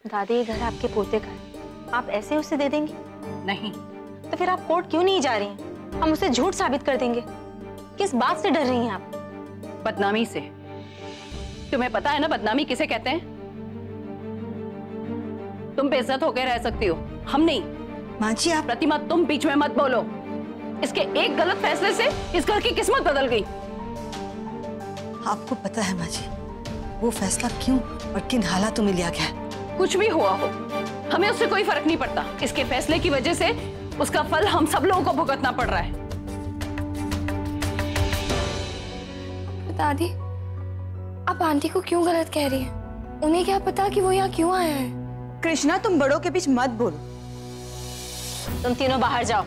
दादी, ये घर आपके पोते का है, आप ऐसे उसे दे देंगी? नहीं। तो फिर आप कोर्ट क्यों नहीं जा रही हैं? हम उसे झूठ साबित कर देंगे। किस बात से डर रही हैं आप? बदनामी से। तुम्हें पता है ना बदनामी किसे कहते हैं? तुम बेइज्जत होकर रह सकती हो, हम नहीं। माँ जी आप। प्रतिमा, तुम बीच में मत बोलो। इसके एक गलत फैसले से इस घर की किस्मत बदल गई। आपको पता है माँ जी, वो फैसला क्यों और किन हालातों में लिया गया है? कुछ भी हुआ हो, हमें उससे कोई फर्क नहीं पड़ता। इसके फैसले की वजह से उसका फल हम सब लोगों को भुगतना पड़ रहा है। दादी, आप आंटी को क्यों गलत कह रही हैं? उन्हें क्या पता कि वो यहाँ क्यों आया है? कृष्णा, तुम बड़ों के बीच मत बोलो। तुम तीनों बाहर जाओ।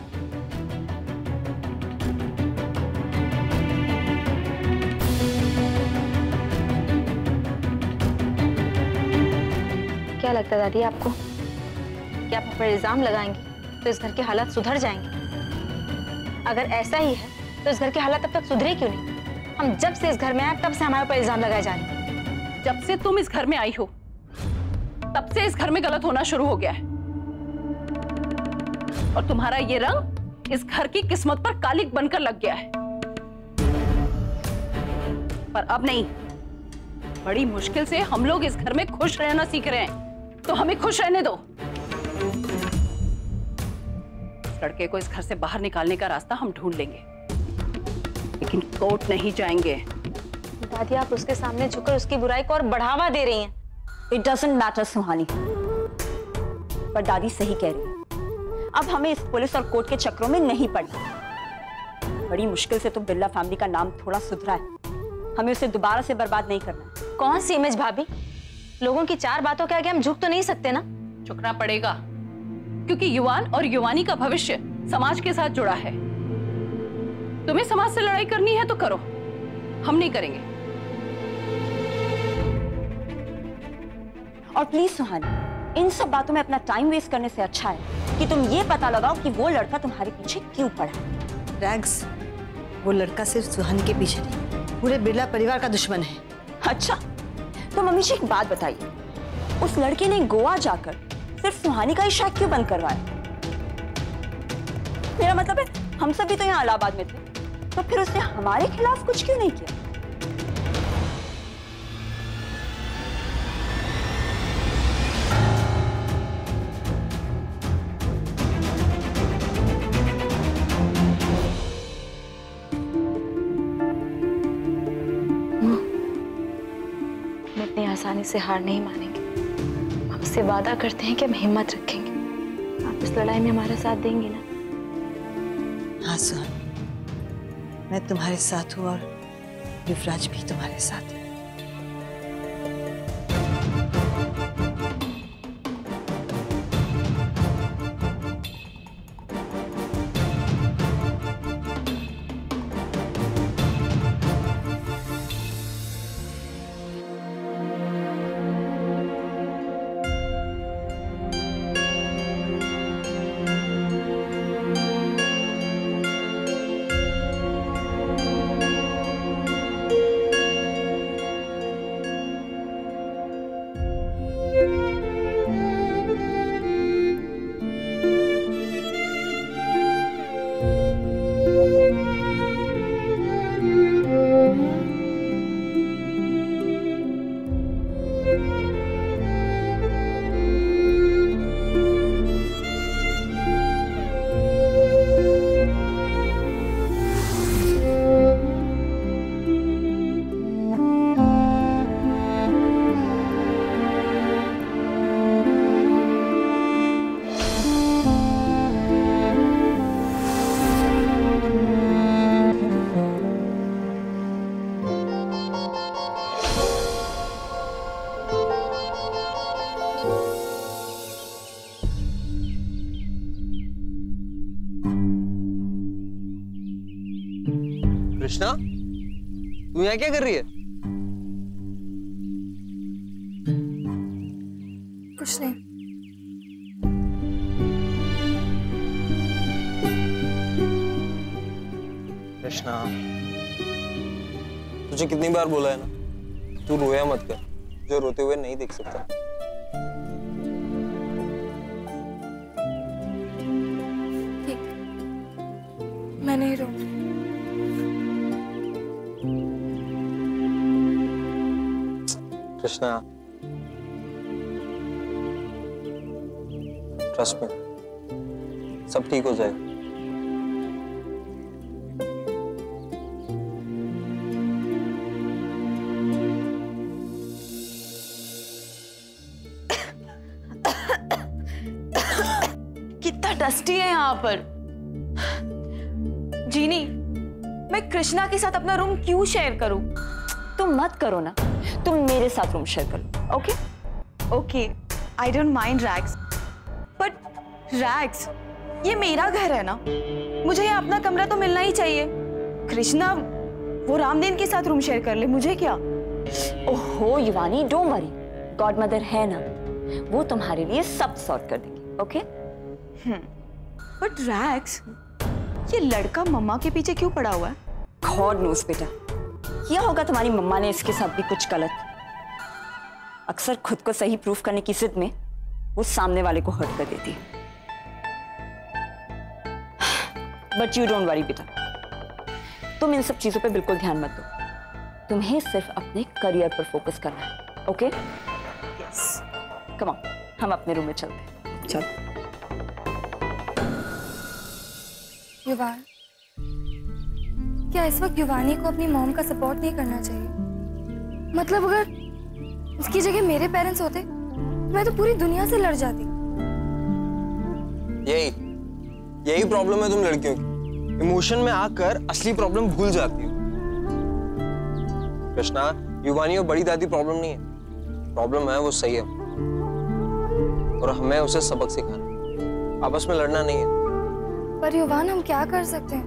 क्या लगता है दादी आपको कि आप हम पर इल्जाम लगाएंगे तो इस घर के हालात सुधर जाएंगे? अगर ऐसा ही है तो इस घर के हालात अब तक सुधरे क्यों नहीं? हम जब से इस घर में आए तब से हमारे ऊपर इल्जाम लगाए जा रहे हैं। जब से तुम इस घर में आई हो तब से इस घर में गलत होना शुरू हो गया है। और तुम्हारा ये रंग इस घर की किस्मत पर कालिक बनकर लग गया है। पर अब नहीं, बड़ी मुश्किल से हम लोग इस घर में खुश रहना सीख रहे हैं, तो हमें खुश रहने दो। इस लड़के को इस घर से बाहर निकालने का रास्ता हम ढूंढ लेंगे, लेकिन कोर्ट नहीं जाएंगे। दादी, आप उसके सामने झुककर उसकी बुराई को और बढ़ावा दे रही हैं। It doesn't matter सुहानी, पर दादी सही कह रही है। अब हमें इस पुलिस और कोर्ट के चक्रों में नहीं पड़ना। बड़ी मुश्किल से तो बिरला फैमिली का नाम थोड़ा सुधरा है, हमें उसे दोबारा से बर्बाद नहीं करना। कौन सी इमेज भाभी? लोगों की चार बातों के आगे हम झुक तो नहीं सकते ना। झुकना पड़ेगा, क्योंकि युवान और युवानी का भविष्य समाज के साथ जुड़ा है। तुम्हें समाज से लड़ाई करनी है तो करो, हम नहीं करेंगे। और प्लीज सुहानी, इन सब बातों में अपना टाइम वेस्ट करने से अच्छा है कि तुम ये पता लगाओ कि वो लड़का तुम्हारे पीछे क्यों पड़ा है। रैग्स, वो लड़का सिर्फ सुहानी के पीछे नहीं, पूरे बिरला परिवार का दुश्मन है। अच्छा, तो मम्मी जी एक बात बताइए, उस लड़के ने गोवा जाकर सिर्फ सुहानी का ही शक क्यों बंद करवाया? मेरा मतलब है हम सब भी तो यहाँ इलाहाबाद में थे, तो फिर उसने हमारे खिलाफ कुछ क्यों नहीं किया? आसानी से हार नहीं मानेंगे। हम इससे वादा करते हैं कि हम हिम्मत रखेंगे। आप इस लड़ाई में हमारा साथ देंगी ना? हाँ सुहानी, मैं तुम्हारे साथ हूँ और युवराज भी तुम्हारे साथ है। कृष्णा, तू यहाँ क्या कर रही है? कुछ नहीं। कृष्णा, तुझे कितनी बार बोला है ना, तू रोया मत कर, जो रोते हुए नहीं देख सकता। मैं नहीं रहूंगी। कृष्णा, ट्रस्ट मी, सब ठीक हो जाएगा। कितना डस्टी है यहाँ पर। जीनी, मैं कृष्णा के साथ अपना रूम क्यों शेयर करूं? तुम मत करो ना, तुम मेरे साथ रूम शेयर करो। Okay okay, I don't mind Rex, but Rex, ये मेरा घर है ना, मुझे यहाँ अपना कमरा तो मिलना ही चाहिए। कृष्णा वो रामदेन के साथ रूम शेयर कर ले, मुझे क्या। ओहो युवानी, डोंट वरी, गॉड मदर है ना, वो तुम्हारे लिए सब सॉर्ट कर देंगी। ओके बट रैक्स, ये लड़का मम्मा के पीछे क्यों पड़ा हुआ है? गॉड नोस बेटा, किया होगा तुम्हारी मम्मा ने इसके साथ भी कुछ गलत। अक्सर खुद को सही प्रूफ करने की जिद में वो सामने वाले को हर्ट कर देती है। बट यू डोंट वरी बेटा, तुम इन सब चीजों पे बिल्कुल ध्यान मत दो, तुम्हें सिर्फ अपने करियर पर फोकस करना है। ओके यस, कम ऑन, हम अपने रूम में चलते हैं। चलो। युवान, क्या इस वक्त युवानी को अपनी मॉम का सपोर्ट नहीं करना चाहिए? मतलब अगर उसकी जगह मेरे पेरेंट्स होते तो मैं तो पूरी दुनिया से लड़ जाती। यही प्रॉब्लम है तुम लड़कियों की, इमोशन में आकर असली प्रॉब्लम भूल जाती हो। कृष्णा, युवानी और बड़ी दादी प्रॉब्लम नहीं है, प्रॉब्लम है वो सही है, और हमें उसे सबक सिखाना, आपस में लड़ना नहीं है। पर युवान, हम क्या कर सकते हैं?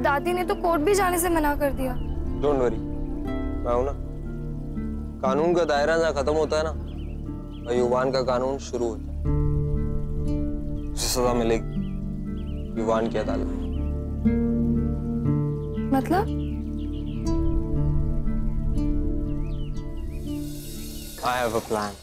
दादी ने तो कोर्ट भी जाने से मना कर दिया। डोंट वरी, मैं हूं ना। कानून का दायरा जहां खत्म होता है ना, वही युवान का कानून शुरू होता है। उसे सजा मिलेगी युवान की अदालत में। मतलब? I have a plan.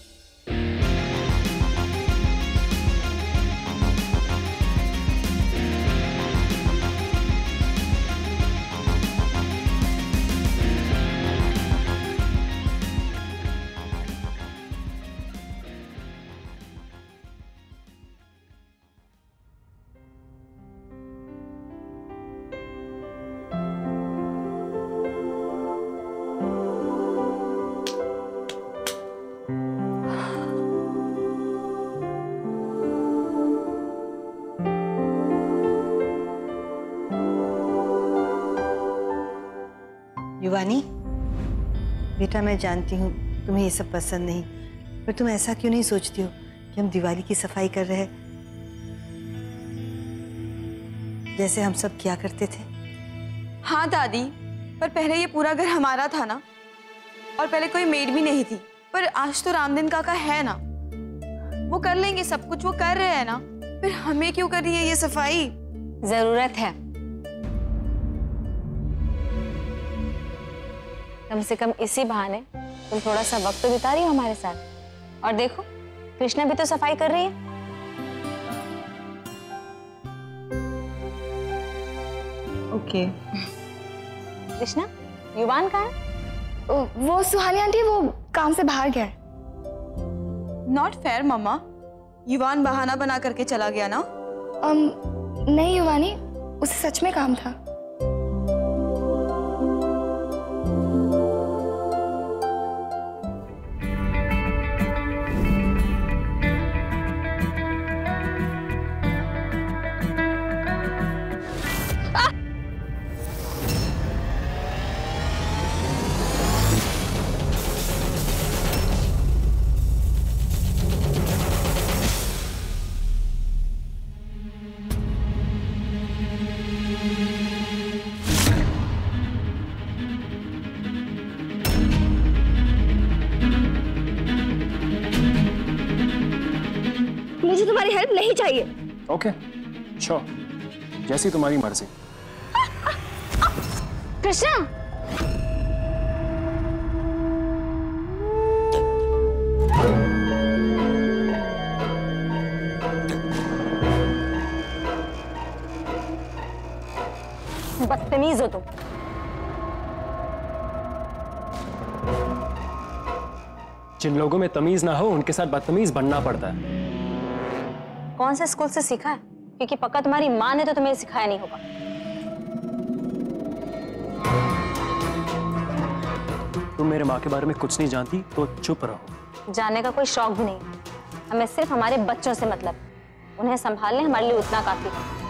युवानी बेटा, मैं जानती हूँ तुम्हें ये सब पसंद नहीं, पर तुम ऐसा क्यों नहीं सोचती हो कि हम दिवाली की सफाई कर रहे हैं जैसे हम सब किया करते थे? हाँ दादी, पर पहले ये पूरा घर हमारा था ना, और पहले कोई मेड भी नहीं थी, पर आज तो रामदेन काका है ना, वो कर लेंगे सब कुछ, वो कर रहे हैं ना, फिर हमें क्यों कर रही है ये सफाई? जरूरत है, कम से कम इसी बहाने तुम थोड़ा सा वक्त तो बिता रही हो हमारे साथ। और देखो, कृष्णा भी तो सफाई कर रही है। ओके। कृष्णा, युवान कहाँ है? वो सुहानी आंटी वो काम से बाहर गया है। नॉट फेयर मम्मा, युवान बहाना बना करके चला गया ना? नहीं युवानी, उसे सच में काम था। मुझे तुम्हारी हेल्प नहीं चाहिए। ओके, श्योर, जैसी तुम्हारी मर्जी। कृष्णा, बदतमीज हो तुम। जिन लोगों में तमीज ना हो उनके साथ बदतमीज बनना पड़ता है। कौन से स्कूल से सीखा है? क्योंकि पक्का तुम्हारी माँ ने तो तुम्हें सिखाया नहीं होगा। तुम मेरे माँ के बारे में कुछ नहीं जानती तो चुप रहो। जानने का कोई शौक भी नहीं, हमें सिर्फ हमारे बच्चों से मतलब, उन्हें संभालने हमारे लिए उतना काफी है।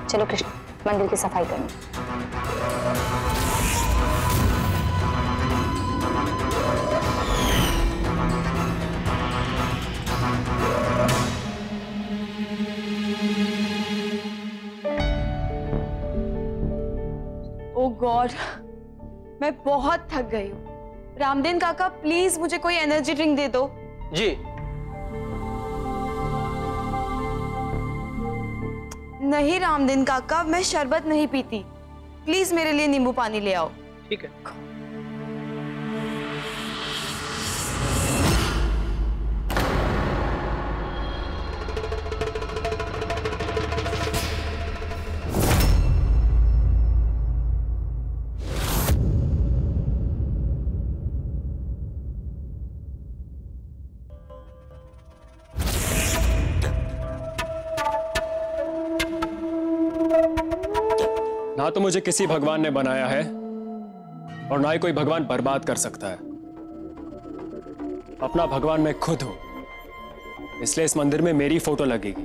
चलो कृष्ण, मंदिर की सफाई करनी। ओह गॉड, मैं बहुत थक गई हूँ। रामदेन काका प्लीज मुझे कोई एनर्जी ड्रिंक दे दो। जी। नहीं रामदेन काका, मैं शरबत नहीं पीती। प्लीज मेरे लिए नींबू पानी ले आओ। ठीक है। ना तो मुझे किसी भगवान ने बनाया है और ना ही कोई भगवान बर्बाद कर सकता है। अपना भगवान मैं खुद हूं, इसलिए इस मंदिर में मेरी फोटो लगेगी।